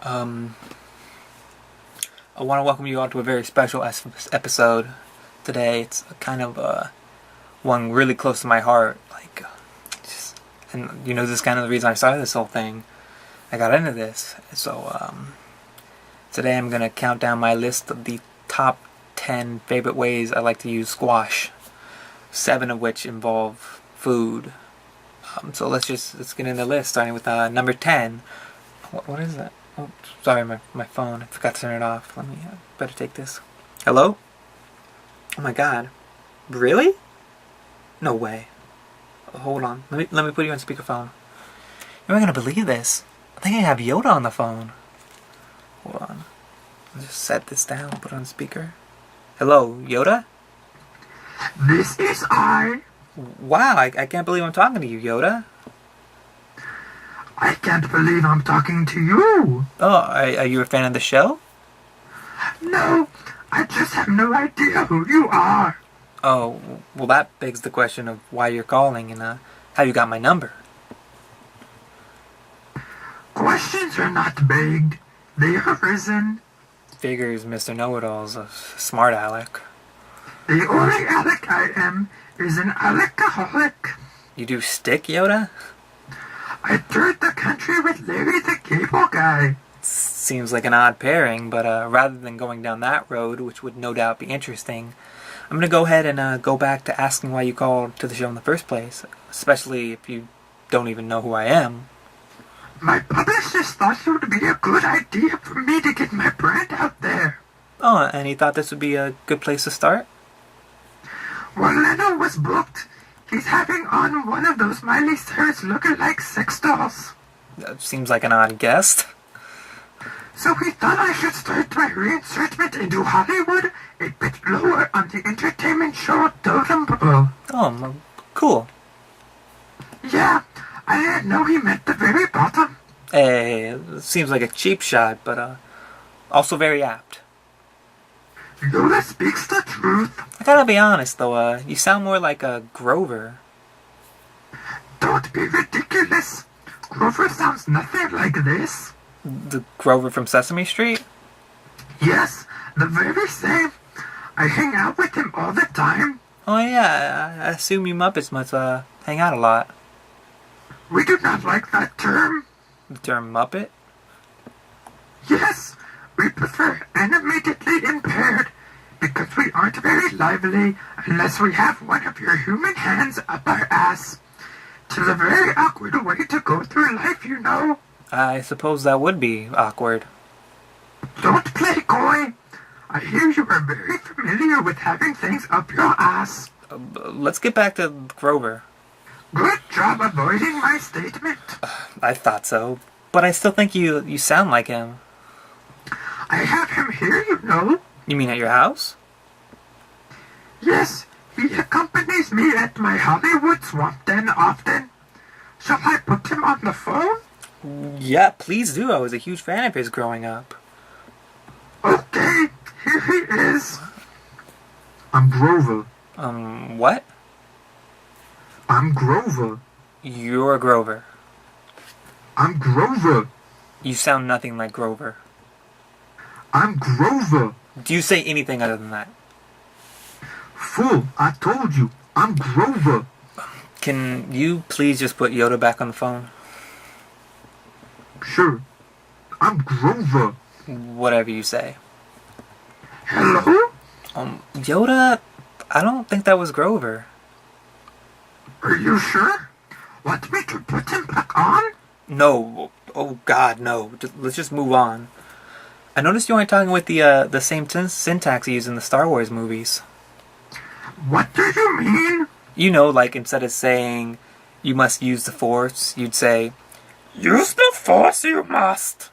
Um, I want to welcome you all to a very special episode today. It's kind of one really close to my heart. And this is kind of the reason I started this whole thing. I got into this. So today I'm gonna count down my list of the top 10 favorite ways I like to use squash. 7 of which involve food. So let's get in the list, starting with number 10. What is that? Oh, sorry, my phone. I forgot to turn it off. Let me better take this. Hello? Oh my God. Really? No way. Hold on. Let me put you on speakerphone. You're not gonna believe this. I think I have Yoda on the phone. Hold on. I'll just set this down. Put it on speaker. Hello, Yoda? This is I. Wow, I can't believe I'm talking to you, Yoda. I can't believe I'm talking to you. Oh, are you a fan of the show? No, I just have no idea who you are. Oh, well that begs the question of why you're calling and how you got my number. Questions are not begged, they are risen. Figures Mr. Know-It-All's a smart aleck. The only aleck I am is an alcoholic. You do stick, Yoda? I toured the country with Larry the Cable Guy. Seems like an odd pairing, but rather than going down that road, which would no doubt be interesting, I'm going to go ahead and go back to asking why you called to the show in the first place, especially if you don't even know who I am. My publicist thought it would be a good idea for me to get my brand out there. Oh, and he thought this would be a good place to start? When Leno was booked, he's having on one of those Miley Cyrus lookalike sex dolls. That seems like an odd guest. So he thought I should start my reinsertment into Hollywood a bit lower on the entertainment show totem pole. Oh, cool. Yeah, I didn't know he meant the very bottom. Hey, it seems like a cheap shot, but also very apt. Yoda speaks the truth. I gotta be honest, though, you sound more like a Grover. Don't be ridiculous. Grover sounds nothing like this. The Grover from Sesame Street? Yes, the very same. I hang out with him all the time. Oh yeah, I assume you Muppets must hang out a lot. We do not like that term. The term Muppet? Yes, we prefer animatedly impaired because we aren't very lively unless we have one of your human hands up our ass. 'Tis a very awkward way to go through life, you know. I suppose that would be awkward. Don't play coy. I hear you are very familiar with having things up your ass. Let's get back to Grover. Good job avoiding my statement. I thought so, but I still think you sound like him. I have him here, you know. You mean at your house? Yes, he accompanies me at my Hollywood swamp den often. Shall I put him on the phone? Yeah, please do. I was a huge fan of his growing up. Okay, here he is. I'm Grover. What? I'm Grover. You're Grover. I'm Grover. You sound nothing like Grover. I'm Grover. Do you say anything other than that? Fool, I told you. I'm Grover. Can you please just put Yoda back on the phone? Sure. I'm Grover. Whatever you say. Hello? Yoda, I don't think that was Grover. Are you sure? Want me to put him back on? No. Oh God, no. Let's just move on. I noticed you aren't talking with the same syntax you use in the Star Wars movies. What do you mean? You know, like instead of saying, you must use the Force, you'd say, use the Force you must.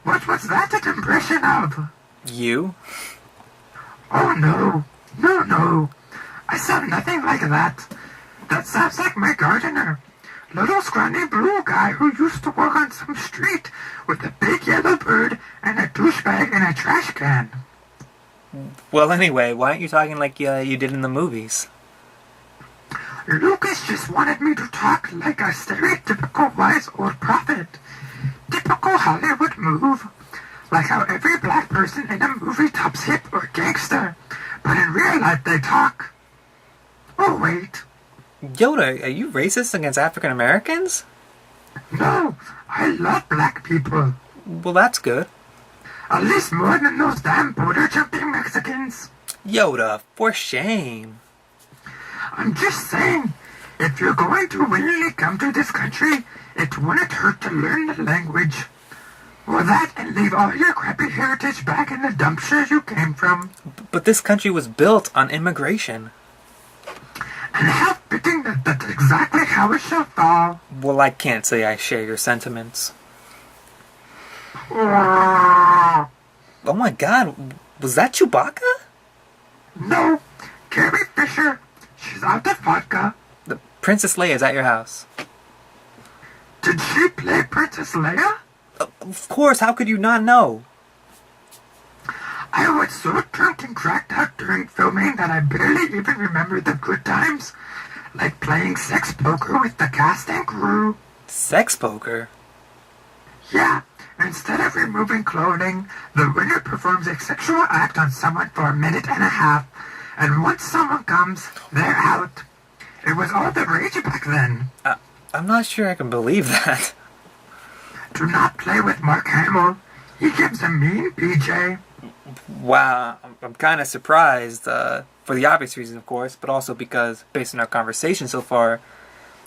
What was that an impression of? You? Oh no. No. I sound nothing like that. That sounds like my gardener. Little scrawny blue guy who used to work on some street with a big yellow bird and a douchebag and a trash can. Well, anyway, why aren't you talking like you did in the movies? Lucas just wanted me to talk like a stereotypical wise old prophet. Typical Hollywood move. Like how every black person in a movie talks hip or gangster, but in real life they talk. Oh wait. Yoda, are you racist against African Americans? No, I love black people. Well, that's good. At least more than those damn border jumping Mexicans. Yoda, for shame. I'm just saying, if you're going to willingly come to this country, it wouldn't hurt to learn the language. Or that and leave all your crappy heritage back in the dumpster you came from. But this country was built on immigration. And how fitting that that's exactly how it shall fall. Well, I can't say I share your sentiments. Oh my god, was that Chewbacca? No, Carrie Fisher. She's out of vodka. The Princess Leia is at your house. Did she play Princess Leia? Of course, how could you not know? I was so drunk and cracked out during filming that I barely even remember the good times. Like playing sex poker with the cast and crew. Sex poker? Yeah, instead of removing clothing, the winner performs a sexual act on someone for 1.5 minutes, and once someone comes, they're out. It was all the rage back then. I'm not sure I can believe that. Do not play with Mark Hamill. He gives a mean PJ. Wow, I'm kind of surprised, for the obvious reason, of course, but also because, based on our conversation so far,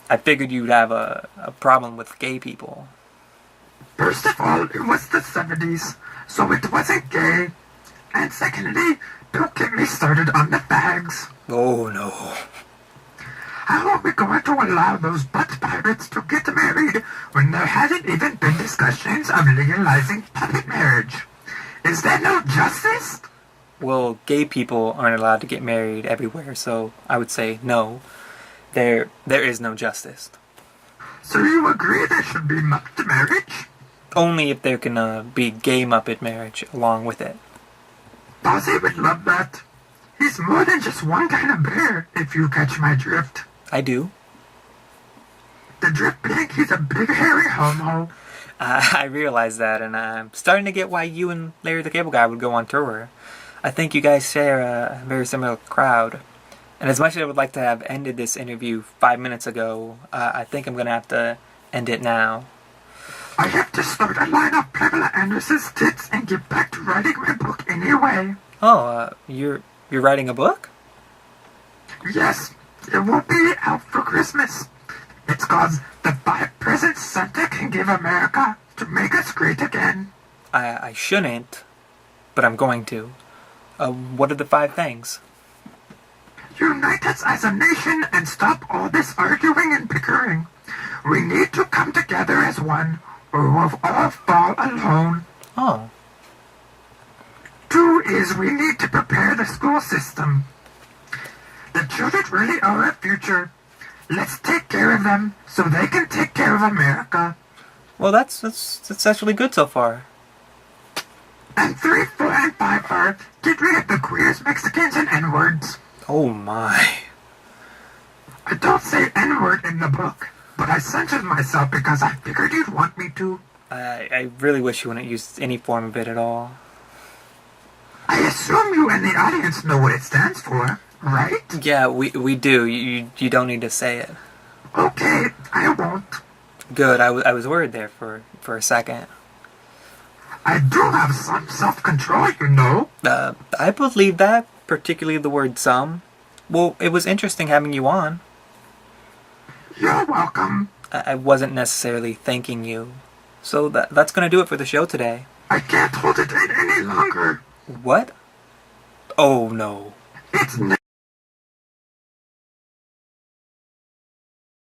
I figured you'd have a problem with gay people. First of all, it was the 70s, so it wasn't gay. And secondly, don't get me started on the fags. Oh no. How are we going to allow those butt pirates to get married when there hasn't even been discussions of legalizing puppet marriage? Is there no justice? Well, gay people aren't allowed to get married everywhere, so I would say no. There is no justice. So you agree there should be Muppet marriage? Only if there can be gay Muppet marriage along with it. Bozzy would love that. He's more than just one kind of bear, if you catch my drift. I do. The drift being he's a big hairy homo. I realize that, and I'm starting to get why you and Larry the Cable Guy would go on tour. I think you guys share a very similar crowd. And as much as I would like to have ended this interview 5 minutes ago, I think I'm going to have to end it now. I have to start a line of Pamela Anderson's tits and get back to writing my book anyway. Oh, you're writing a book? Yes, it will be out for Christmas. It's called The 5 Presents Santa Can Give America to Make Us Great Again. I shouldn't, but I'm going to. What are the 5 things? Unite us as a nation and stop all this arguing and bickering. We need to come together as one, or we'll all fall alone. Oh. 2 is we need to prepare the school system. The children really are our future. Let's take care of them so they can take care of America. Well, that's actually good so far. And 3, 4, and 5 are get rid of the queers, Mexicans, and N-words. Oh my. I don't say N-word in the book, but I censored myself because I figured you'd want me to. I really wish you wouldn't use any form of it at all. I assume you and the audience know what it stands for, right? Yeah, we do. You don't need to say it. Okay, I won't. Good, I was worried there for a second. I do have some self-control, you know. I believe that, particularly the word some. Well, it was interesting having you on. You're welcome. I wasn't necessarily thanking you. So that's going to do it for the show today. I can't hold it in any longer. What? Oh no. It's